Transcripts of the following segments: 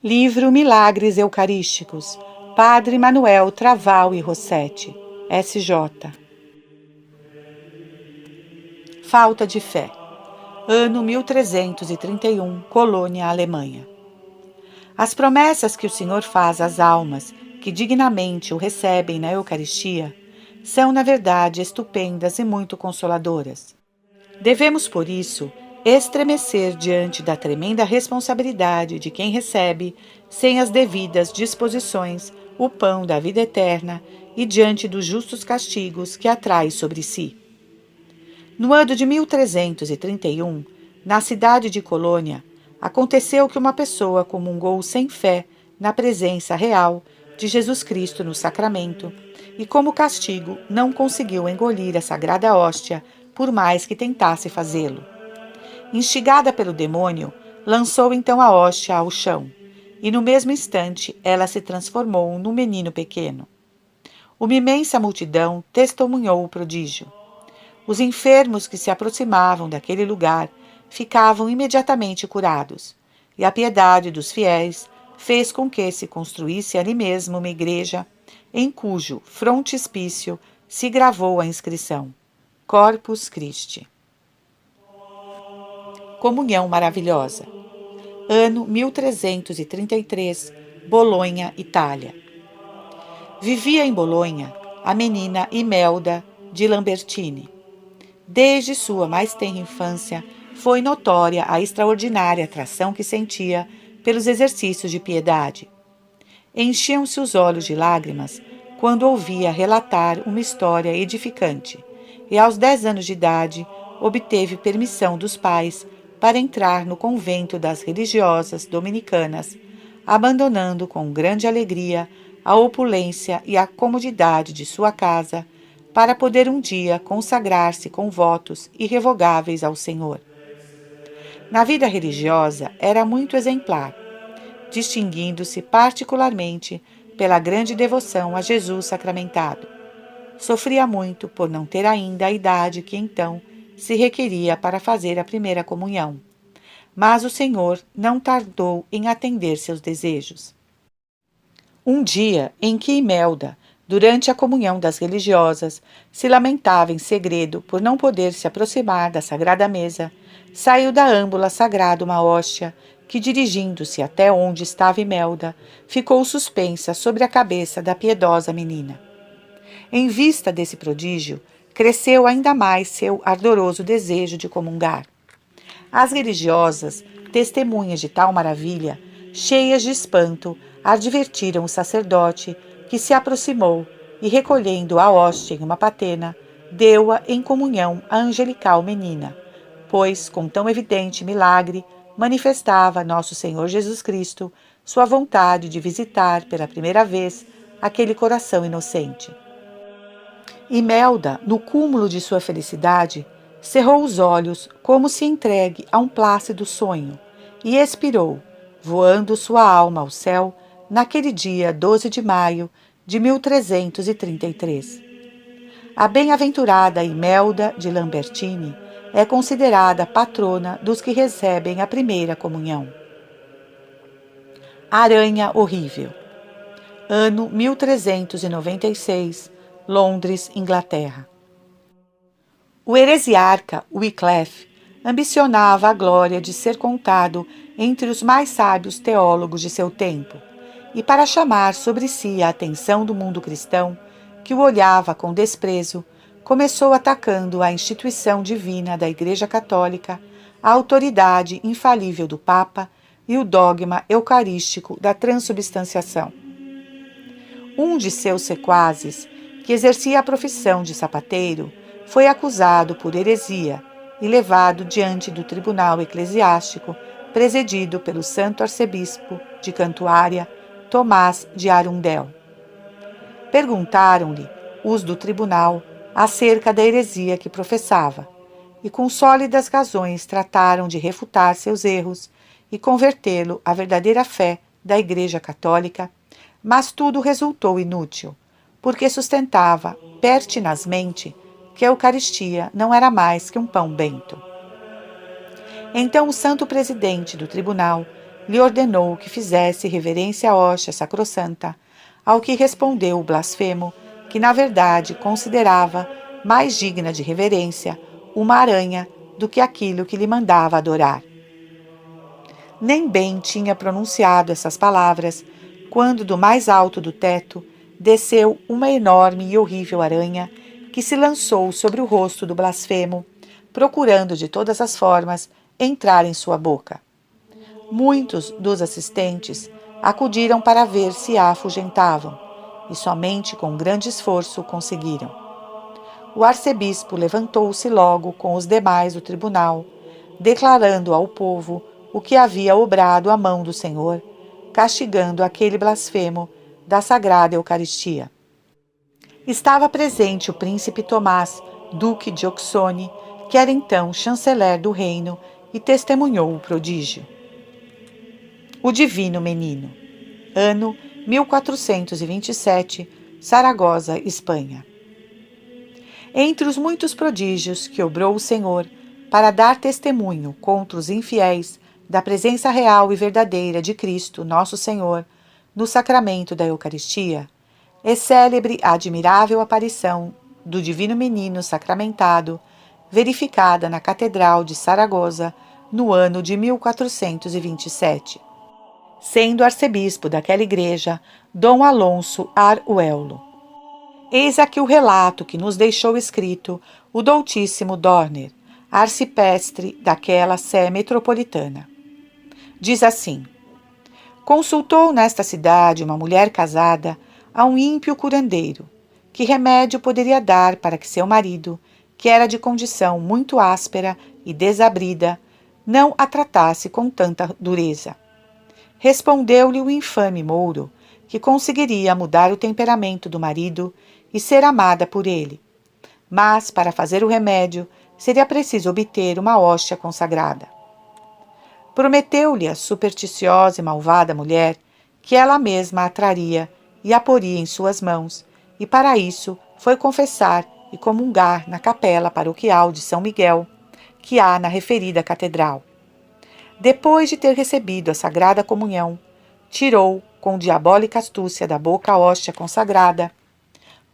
Livro Milagres Eucarísticos, Padre Manuel Traval e Rossetti, S.J. Falta de fé. Ano 1331, Colônia, Alemanha. As promessas que o Senhor faz às almas que dignamente o recebem na Eucaristia são, na verdade, estupendas e muito consoladoras. Devemos, por isso, estremecer diante da tremenda responsabilidade de quem recebe, sem as devidas disposições, o pão da vida eterna e diante dos justos castigos que atrai sobre si. No ano de 1331, na cidade de Colônia, aconteceu que uma pessoa comungou sem fé na presença real de Jesus Cristo no sacramento e, como castigo, não conseguiu engolir a sagrada hóstia por mais que tentasse fazê-lo. Instigada pelo demônio, lançou então a hóstia ao chão, e no mesmo instante ela se transformou num menino pequeno. Uma imensa multidão testemunhou o prodígio. Os enfermos que se aproximavam daquele lugar ficavam imediatamente curados, e a piedade dos fiéis fez com que se construísse ali mesmo uma igreja, em cujo frontispício se gravou a inscrição: Corpus Christi. Comunhão maravilhosa. Ano 1333, Bolonha, Itália. Vivia em Bolonha a menina Imelda de Lambertini. Desde sua mais tenra infância, foi notória a extraordinária atração que sentia pelos exercícios de piedade. Enchiam-se os olhos de lágrimas quando ouvia relatar uma história edificante, e aos 10 anos de idade obteve permissão dos pais para entrar no convento das religiosas dominicanas, abandonando com grande alegria a opulência e a comodidade de sua casa, para poder um dia consagrar-se com votos irrevogáveis ao Senhor. Na vida religiosa era muito exemplar, distinguindo-se particularmente pela grande devoção a Jesus sacramentado. Sofria muito por não ter ainda a idade que então se requeria para fazer a primeira comunhão, mas o Senhor não tardou em atender seus desejos. Um dia em que Imelda, durante a comunhão das religiosas, se lamentava em segredo por não poder se aproximar da sagrada mesa, saiu da âmbula sagrada uma hóstia que, dirigindo-se até onde estava Imelda, ficou suspensa sobre a cabeça da piedosa menina. Em vista desse prodígio, cresceu ainda mais seu ardoroso desejo de comungar. As religiosas, testemunhas de tal maravilha, cheias de espanto, advertiram o sacerdote, que se aproximou e, recolhendo a hóstia em uma patena, deu-a em comunhão à angelical menina, pois, com tão evidente milagre, manifestava a nosso Senhor Jesus Cristo sua vontade de visitar pela primeira vez aquele coração inocente. Imelda, no cúmulo de sua felicidade, cerrou os olhos como se entregue a um plácido sonho e expirou, voando sua alma ao céu naquele dia 12 de maio de 1333. A bem-aventurada Imelda de Lambertini é considerada patrona dos que recebem a primeira comunhão. Aranha horrível. Ano 1396, Londres, Inglaterra. O heresiarca Wycliffe ambicionava a glória de ser contado entre os mais sábios teólogos de seu tempo, e para chamar sobre si a atenção do mundo cristão, que o olhava com desprezo, começou atacando a instituição divina da Igreja Católica, a autoridade infalível do Papa e o dogma eucarístico da transubstanciação. Um de seus sequazes, que exercia a profissão de sapateiro, foi acusado por heresia e levado diante do tribunal eclesiástico presidido pelo santo arcebispo de Cantuária, Tomás de Arundel. Perguntaram-lhe os do tribunal acerca da heresia que professava, e com sólidas razões trataram de refutar seus erros e convertê-lo à verdadeira fé da Igreja Católica, mas tudo resultou inútil, porque sustentava pertinazmente que a Eucaristia não era mais que um pão bento. Então o santo presidente do tribunal lhe ordenou que fizesse reverência à hóstia sacrossanta, ao que respondeu o blasfemo, que na verdade considerava mais digna de reverência uma aranha do que aquilo que lhe mandava adorar. Nem bem tinha pronunciado essas palavras, quando do mais alto do teto desceu uma enorme e horrível aranha, que se lançou sobre o rosto do blasfemo, procurando de todas as formas entrar em sua boca. Muitos dos assistentes acudiram para ver se a afugentavam, e somente com grande esforço conseguiram. O arcebispo levantou-se logo com os demais do tribunal, declarando ao povo o que havia obrado a mão do Senhor, castigando aquele blasfemo da Sagrada Eucaristia. Estava presente o príncipe Tomás, duque de Oxone, que era então chanceler do reino, e testemunhou o prodígio. O Divino Menino. Ano 1427, Saragoza, Espanha. Entre os muitos prodígios que obrou o Senhor para dar testemunho contra os infiéis da presença real e verdadeira de Cristo, nosso Senhor, no sacramento da Eucaristia, é célebre a admirável aparição do Divino Menino sacramentado, verificada na Catedral de Saragoza no ano de 1427. Sendo arcebispo daquela igreja Dom Alonso Arguello. Eis aqui o relato que nos deixou escrito o doutíssimo Dorner, arcipestre daquela sé metropolitana. Diz assim: consultou nesta cidade uma mulher casada a um ímpio curandeiro, que remédio poderia dar para que seu marido, que era de condição muito áspera e desabrida, não a tratasse com tanta dureza. Respondeu-lhe o infame mouro que conseguiria mudar o temperamento do marido e ser amada por ele. Mas, para fazer o remédio, seria preciso obter uma hóstia consagrada. Prometeu-lhe a supersticiosa e malvada mulher que ela mesma a traria e a poria em suas mãos, e para isso foi confessar e comungar na capela paroquial de São Miguel, que há na referida catedral. Depois de ter recebido a sagrada comunhão, tirou, com diabólica astúcia da boca a hóstia consagrada,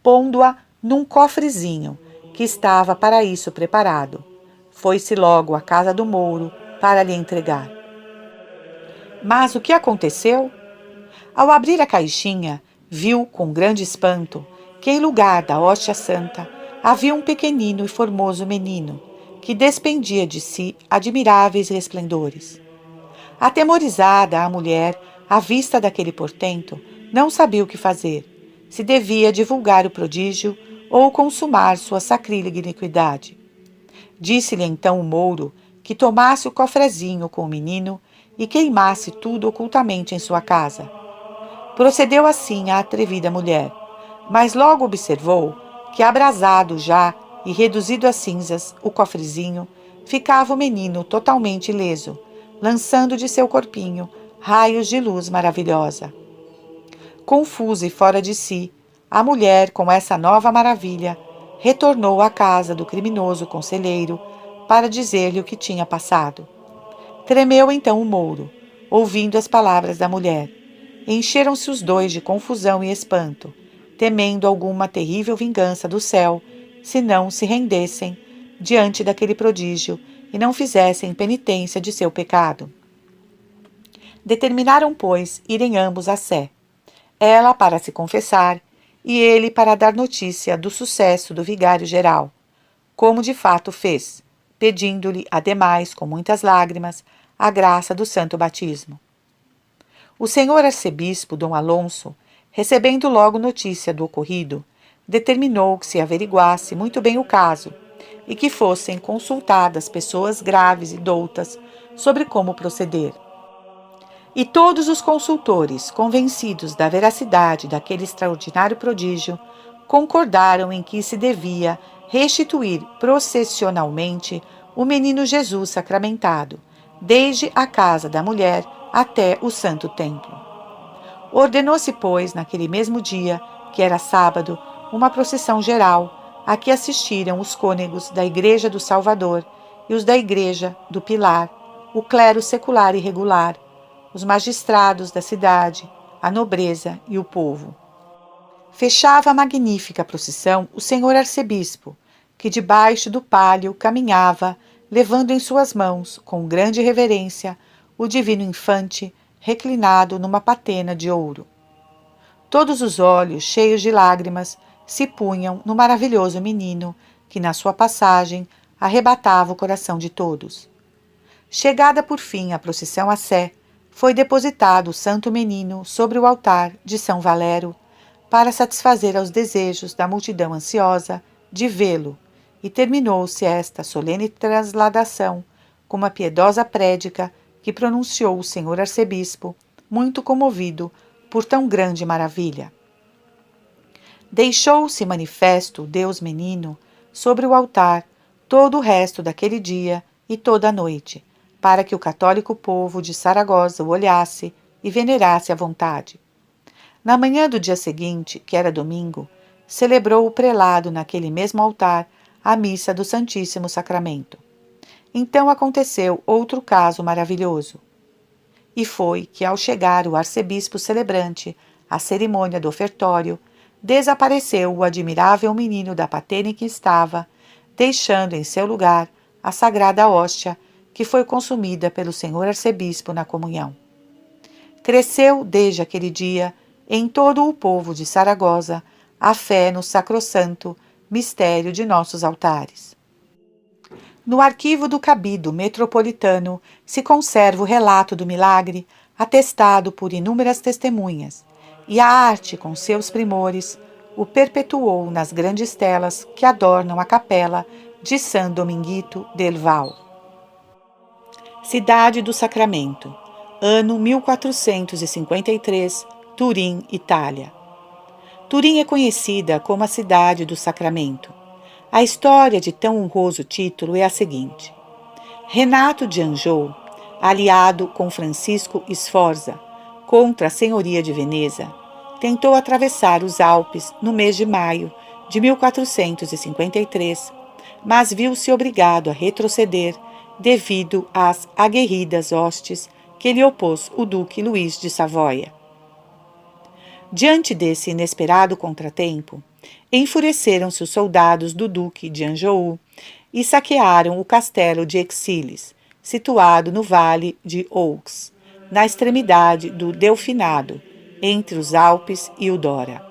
pondo-a num cofrezinho que estava para isso preparado. Foi-se logo à casa do mouro para lhe entregar. Mas o que aconteceu? Ao abrir a caixinha, viu com grande espanto que em lugar da hóstia santa havia um pequenino e formoso menino, que despendia de si admiráveis resplendores. Atemorizada a mulher, à vista daquele portento, não sabia o que fazer, se devia divulgar o prodígio ou consumar sua sacrílega iniquidade. Disse-lhe então o mouro que tomasse o cofrezinho com o menino e queimasse tudo ocultamente em sua casa. Procedeu assim a atrevida mulher, mas logo observou que, abrasado já e reduzido a cinzas o cofrezinho, ficava o menino totalmente ileso, lançando de seu corpinho raios de luz maravilhosa. Confusa e fora de si, a mulher, com essa nova maravilha, retornou à casa do criminoso conselheiro para dizer-lhe o que tinha passado. Tremeu então o mouro, ouvindo as palavras da mulher. Encheram-se os dois de confusão e espanto, temendo alguma terrível vingança do céu, se não se rendessem diante daquele prodígio e não fizessem penitência de seu pecado. Determinaram, pois, irem ambos à sé, ela para se confessar e ele para dar notícia do sucesso do vigário-geral, como de fato fez, pedindo-lhe, ademais, com muitas lágrimas, a graça do santo batismo. O senhor arcebispo Dom Alonso, recebendo logo notícia do ocorrido, determinou que se averiguasse muito bem o caso e que fossem consultadas pessoas graves e doutas sobre como proceder. E todos os consultores, convencidos da veracidade daquele extraordinário prodígio, concordaram em que se devia restituir processionalmente o menino Jesus sacramentado, desde a casa da mulher até o santo templo. Ordenou-se, pois, naquele mesmo dia, que era sábado, uma procissão geral, a que assistiram os cônegos da Igreja do Salvador e os da Igreja do Pilar, o clero secular e regular, os magistrados da cidade, a nobreza e o povo. Fechava a magnífica procissão o senhor arcebispo, que debaixo do pálio caminhava, levando em suas mãos, com grande reverência, o divino infante reclinado numa patena de ouro. Todos os olhos, cheios de lágrimas, se punham no maravilhoso menino que, na sua passagem, arrebatava o coração de todos. Chegada por fim a procissão à Sé, foi depositado o santo menino sobre o altar de São Valério, para satisfazer aos desejos da multidão ansiosa de vê-lo, e terminou-se esta solene transladação com uma piedosa prédica que pronunciou o senhor arcebispo, muito comovido por tão grande maravilha. Deixou-se manifesto o Deus menino sobre o altar todo o resto daquele dia e toda a noite, para que o católico povo de Saragossa o olhasse e venerasse à vontade. Na manhã do dia seguinte, que era domingo, celebrou o prelado naquele mesmo altar a missa do Santíssimo Sacramento. Então aconteceu outro caso maravilhoso. E foi que, ao chegar o arcebispo celebrante à cerimônia do ofertório, desapareceu o admirável menino da patena em que estava, deixando em seu lugar a sagrada hóstia que foi consumida pelo senhor arcebispo na comunhão. Cresceu desde aquele dia em todo o povo de Saragossa a fé no sacrossanto mistério de nossos altares. No arquivo do Cabido Metropolitano se conserva o relato do milagre, atestado por inúmeras testemunhas, e a arte, com seus primores, o perpetuou nas grandes telas que adornam a capela de San Dominguito del Val. Cidade do Sacramento, ano 1453, Turim, Itália. Turim é conhecida como a Cidade do Sacramento. A história de tão honroso título é a seguinte. Renato de Anjou, aliado com Francisco Sforza contra a senhoria de Veneza, tentou atravessar os Alpes no mês de maio de 1453, mas viu-se obrigado a retroceder devido às aguerridas hostes que lhe opôs o duque Luís de Savoia. Diante desse inesperado contratempo, enfureceram-se os soldados do duque de Anjou e saquearam o castelo de Exilles, situado no vale de Oux, na extremidade do Delfinado, entre os Alpes e o Dora.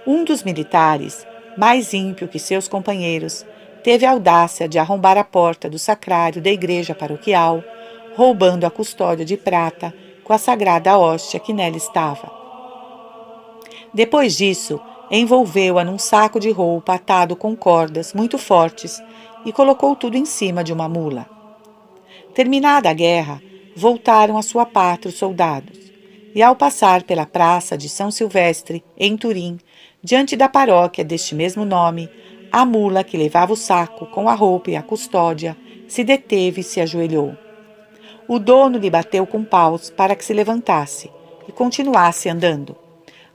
Um dos militares, mais ímpio que seus companheiros, teve a audácia de arrombar a porta do sacrário da igreja paroquial, roubando a custódia de prata com a sagrada hóstia que nela estava. Depois disso, envolveu-a num saco de roupa atado com cordas muito fortes e colocou tudo em cima de uma mula. Terminada a guerra, voltaram à sua pátria os soldados, e ao passar pela praça de São Silvestre, em Turim, diante da paróquia deste mesmo nome, a mula que levava o saco com a roupa e a custódia se deteve e se ajoelhou. O dono lhe bateu com paus para que se levantasse e continuasse andando.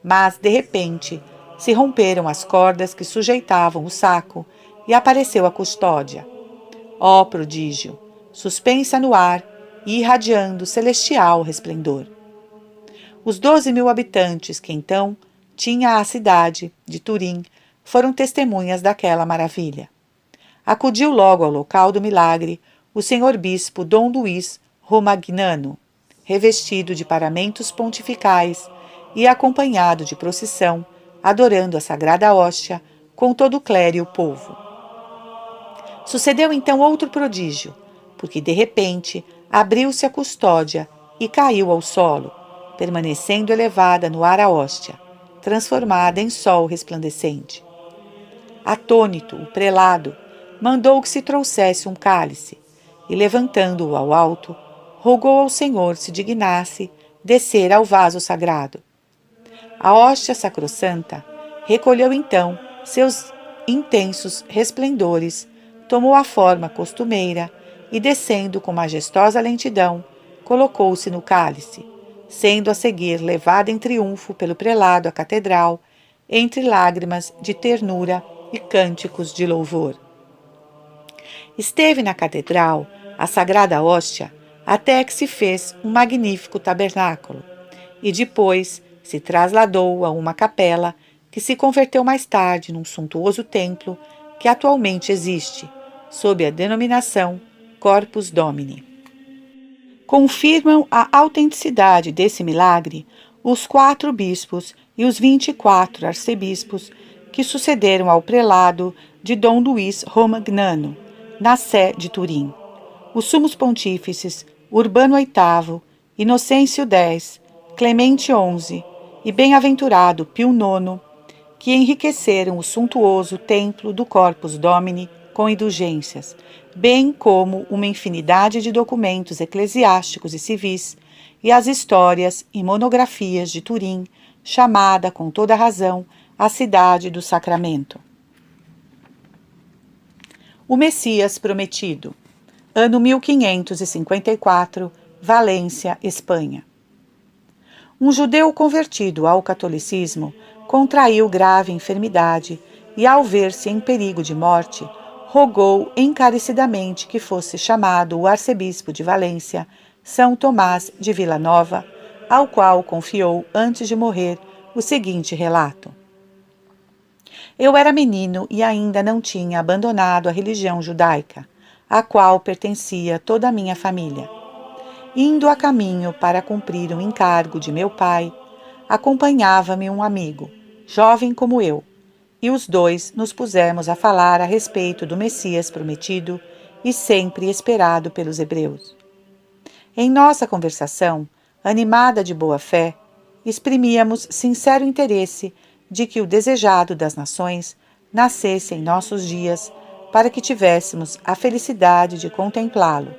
Mas, de repente, se romperam as cordas que sujeitavam o saco e apareceu a custódia. Ó prodígio! Suspensa no ar e irradiando celestial resplendor. Os 12.000 habitantes que então tinha a cidade de Turim foram testemunhas daquela maravilha. Acudiu logo ao local do milagre o senhor bispo Dom Luís Romagnano, revestido de paramentos pontificais e acompanhado de procissão, adorando a sagrada hóstia com todo o clero e o povo. Sucedeu então outro prodígio, porque de repente abriu-se a custódia e caiu ao solo, permanecendo elevada no ar a hóstia, transformada em sol resplandecente. Atônito, o prelado mandou que se trouxesse um cálice e, levantando-o ao alto, rogou ao Senhor se dignasse descer ao vaso sagrado. A hóstia sacrossanta recolheu então seus intensos resplendores, tomou a forma costumeira e, descendo com majestosa lentidão, colocou-se no cálice, sendo a seguir levada em triunfo pelo prelado à catedral, entre lágrimas de ternura e cânticos de louvor. Esteve na catedral a sagrada hóstia até que se fez um magnífico tabernáculo, e depois se trasladou a uma capela que se converteu mais tarde num suntuoso templo que atualmente existe, sob a denominação Corpus Domini. Confirmam a autenticidade desse milagre os 4 bispos e os 24 arcebispos que sucederam ao prelado de Dom Luís Romagnano, na Sé de Turim. Os sumos pontífices Urbano VIII, Inocêncio X, Clemente XI e bem-aventurado Pio IX, que enriqueceram o suntuoso templo do Corpus Domini com indulgências, bem como uma infinidade de documentos eclesiásticos e civis, e as histórias e monografias de Turim, chamada com toda razão a cidade do Sacramento. O Messias Prometido. Ano 1554, Valência, Espanha. Um judeu convertido ao catolicismo contraiu grave enfermidade e, ao ver-se em perigo de morte, rogou encarecidamente que fosse chamado o arcebispo de Valência, São Tomás de Vilanova, ao qual confiou, antes de morrer, o seguinte relato. Eu era menino e ainda não tinha abandonado a religião judaica, à qual pertencia toda a minha família. Indo a caminho para cumprir um encargo de meu pai, acompanhava-me um amigo, jovem como eu, e os dois nos pusemos a falar a respeito do Messias prometido e sempre esperado pelos hebreus. Em nossa conversação, animada de boa fé, exprimíamos sincero interesse de que o desejado das nações nascesse em nossos dias para que tivéssemos a felicidade de contemplá-lo.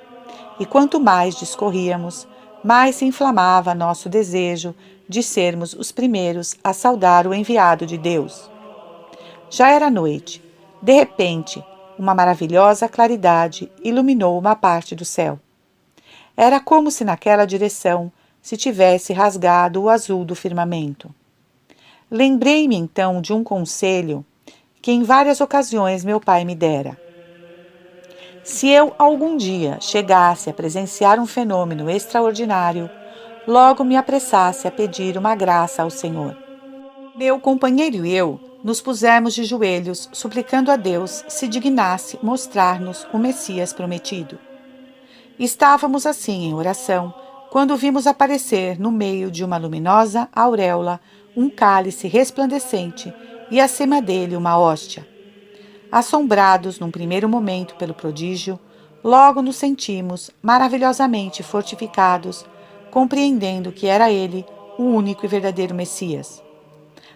E quanto mais discorríamos, mais se inflamava nosso desejo de sermos os primeiros a saudar o enviado de Deus. Já era noite. De repente, uma maravilhosa claridade iluminou uma parte do céu. Era como se naquela direção se tivesse rasgado o azul do firmamento. Lembrei-me então de um conselho que em várias ocasiões meu pai me dera. Se eu algum dia chegasse a presenciar um fenômeno extraordinário, logo me apressasse a pedir uma graça ao Senhor. Meu companheiro e eu nos pusemos de joelhos, suplicando a Deus se dignasse mostrar-nos o Messias prometido. Estávamos assim em oração, quando vimos aparecer no meio de uma luminosa auréola um cálice resplandecente e acima dele uma hóstia. Assombrados num primeiro momento pelo prodígio, logo nos sentimos maravilhosamente fortificados, compreendendo que era ele o único e verdadeiro Messias.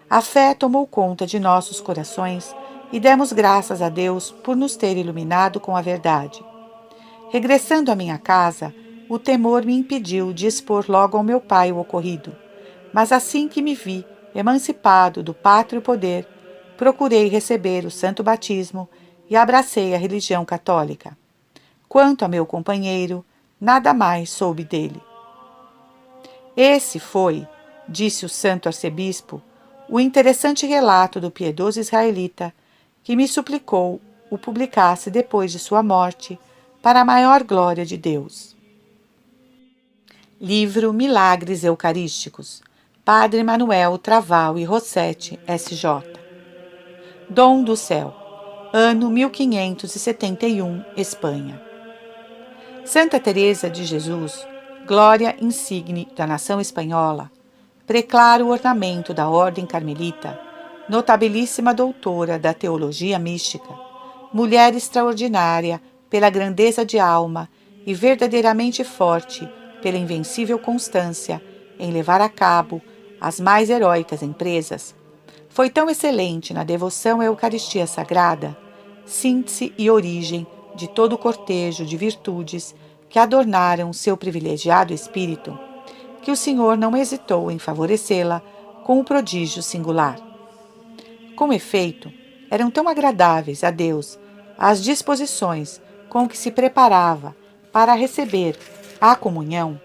A fé tomou conta de nossos corações e demos graças a Deus por nos ter iluminado com a verdade. Regressando à minha casa, o temor me impediu de expor logo ao meu pai o ocorrido, mas assim que me vi emancipado do pátrio poder, procurei receber o santo batismo e abracei a religião católica. Quanto a meu companheiro, nada mais soube dele. Esse foi, disse o santo arcebispo, o interessante relato do piedoso israelita que me suplicou o publicasse depois de sua morte, para a maior glória de Deus. Livro Milagres Eucarísticos, Padre Manuel Traval e Rossetti, S.J. Dom do Céu, ano 1571, Espanha. Santa Teresa de Jesus, glória insigne da nação espanhola, preclaro ornamento da Ordem Carmelita, notabilíssima doutora da teologia mística, mulher extraordinária pela grandeza de alma e verdadeiramente forte pela invencível constância em levar a cabo as mais heróicas empresas, foi tão excelente na devoção à Eucaristia Sagrada, síntese e origem de todo o cortejo de virtudes que adornaram seu privilegiado espírito, que o Senhor não hesitou em favorecê-la com o prodígio singular. Com efeito, eram tão agradáveis a Deus as disposições com que se preparava para receber a comunhão,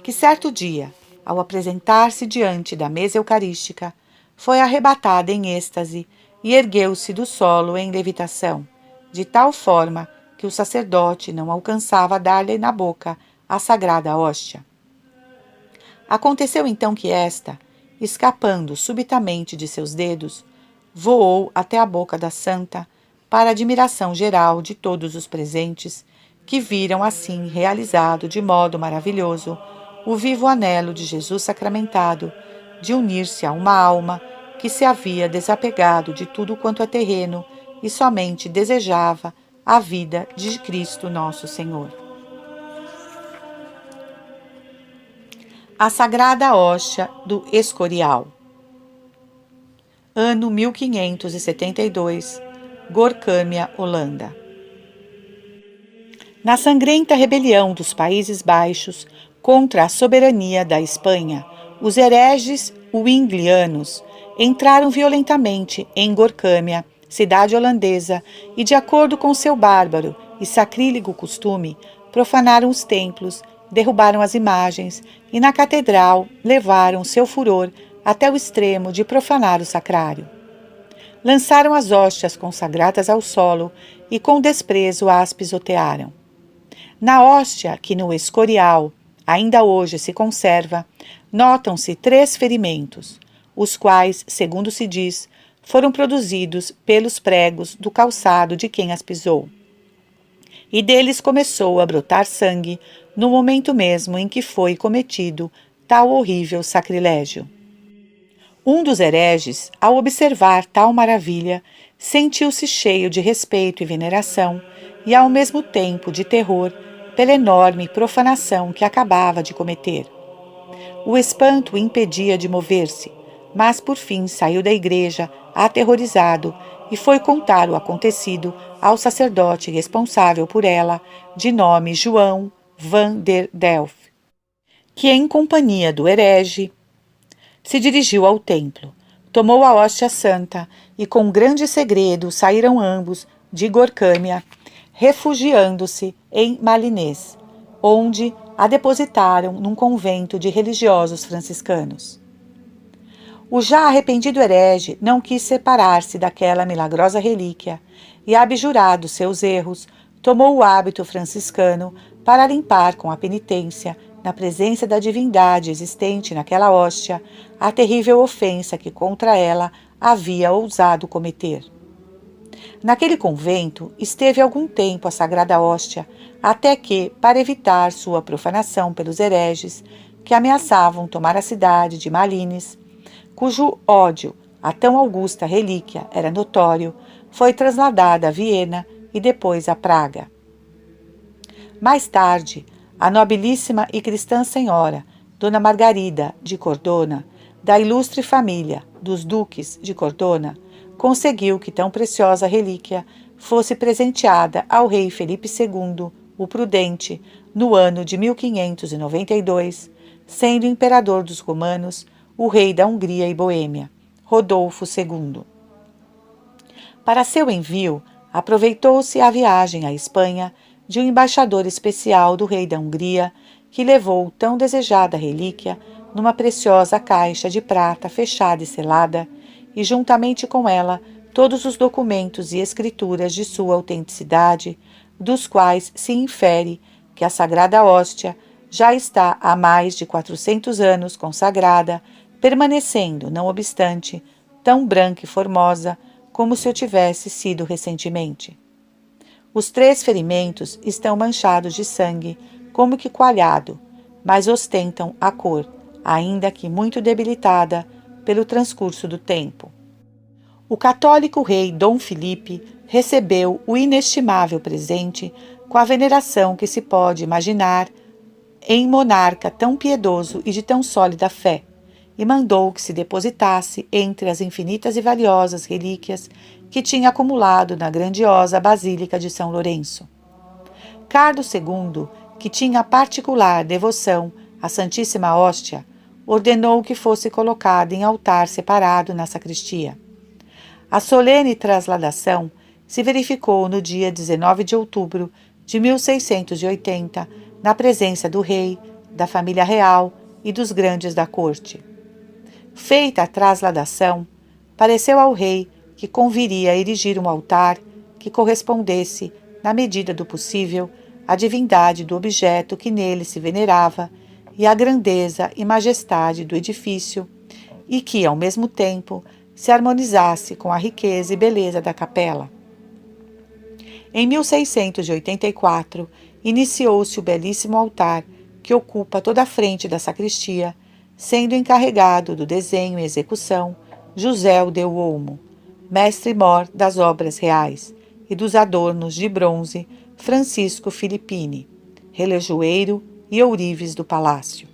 que certo dia, ao apresentar-se diante da mesa eucarística, foi arrebatada em êxtase e ergueu-se do solo em levitação, de tal forma que o sacerdote não alcançava dar-lhe na boca a sagrada hóstia. Aconteceu então que esta, escapando subitamente de seus dedos, voou até a boca da santa, para a admiração geral de todos os presentes, que viram assim realizado de modo maravilhoso o vivo anelo de Jesus sacramentado de unir-se a uma alma que se havia desapegado de tudo quanto é terreno e somente desejava a vida de Cristo nosso Senhor. A Sagrada Hóstia do Escorial. Ano 1572, Gorkâmia, Holanda. Na sangrenta rebelião dos Países Baixos contra a soberania da Espanha, os hereges Zwinglianos entraram violentamente em Gorkâmia, cidade holandesa, e, de acordo com seu bárbaro e sacrílego costume, profanaram os templos, derrubaram as imagens e, na catedral, levaram seu furor até o extremo de profanar o sacrário. Lançaram as hóstias consagradas ao solo e, com desprezo, as pisotearam. Na hóstia, que no Escorial ainda hoje se conserva, notam-se 3 ferimentos, os quais, segundo se diz, foram produzidos pelos pregos do calçado de quem as pisou. E deles começou a brotar sangue no momento mesmo em que foi cometido tal horrível sacrilégio. Um dos hereges, ao observar tal maravilha, sentiu-se cheio de respeito e veneração e, ao mesmo tempo, de terror pela enorme profanação que acabava de cometer. O espanto o impedia de mover-se, mas por fim saiu da igreja aterrorizado e foi contar o acontecido ao sacerdote responsável por ela, de nome João van der Delf, que, em companhia do herege, se dirigiu ao templo, tomou a hóstia santa e, com grande segredo, saíram ambos de Gorkâmia, refugiando-se em Malines, onde a depositaram num convento de religiosos franciscanos. O já arrependido herege não quis separar-se daquela milagrosa relíquia e, abjurado seus erros, tomou o hábito franciscano para limpar com a penitência, na presença da divindade existente naquela hóstia, a terrível ofensa que contra ela havia ousado cometer. Naquele convento esteve algum tempo a sagrada hóstia, até que, para evitar sua profanação pelos hereges que ameaçavam tomar a cidade de Malines, cujo ódio a tão augusta relíquia era notório, foi trasladada a Viena e depois a Praga. Mais tarde, a nobilíssima e cristã senhora, Dona Margarida de Cordona, da ilustre família dos duques de Cordona, conseguiu que tão preciosa relíquia fosse presenteada ao rei Felipe II, o Prudente, no ano de 1592, sendo imperador dos romanos o rei da Hungria e Boêmia, Rodolfo II. Para seu envio, aproveitou-se a viagem à Espanha de um embaixador especial do rei da Hungria, que levou tão desejada relíquia numa preciosa caixa de prata fechada e selada, e juntamente com ela todos os documentos e escrituras de sua autenticidade, dos quais se infere que a Sagrada Hóstia já está há mais de 400 anos consagrada, permanecendo, não obstante, tão branca e formosa como se o tivesse sido recentemente. Os 3 ferimentos estão manchados de sangue, como que coalhado, mas ostentam a cor, ainda que muito debilitada pelo transcurso do tempo. O católico rei Dom Filipe recebeu o inestimável presente com a veneração que se pode imaginar em monarca tão piedoso e de tão sólida fé, e mandou que se depositasse entre as infinitas e valiosas relíquias que tinha acumulado na grandiosa Basílica de São Lourenço. Carlos II, que tinha particular devoção à Santíssima Hóstia, ordenou que fosse colocada em altar separado na sacristia. A solene trasladação se verificou no dia 19 de outubro de 1680, na presença do rei, da família real e dos grandes da corte. Feita a trasladação, pareceu ao rei que conviria erigir um altar que correspondesse, na medida do possível, a divindade do objeto que nele se venerava e a grandeza e majestade do edifício, e que, ao mesmo tempo, se harmonizasse com a riqueza e beleza da capela. Em 1684, iniciou-se o belíssimo altar que ocupa toda a frente da sacristia, sendo encarregado do desenho e execução José Del Olmo, mestre-mor das obras reais, e dos adornos de bronze Francisco Filippini, relojoeiro e ourives do palácio.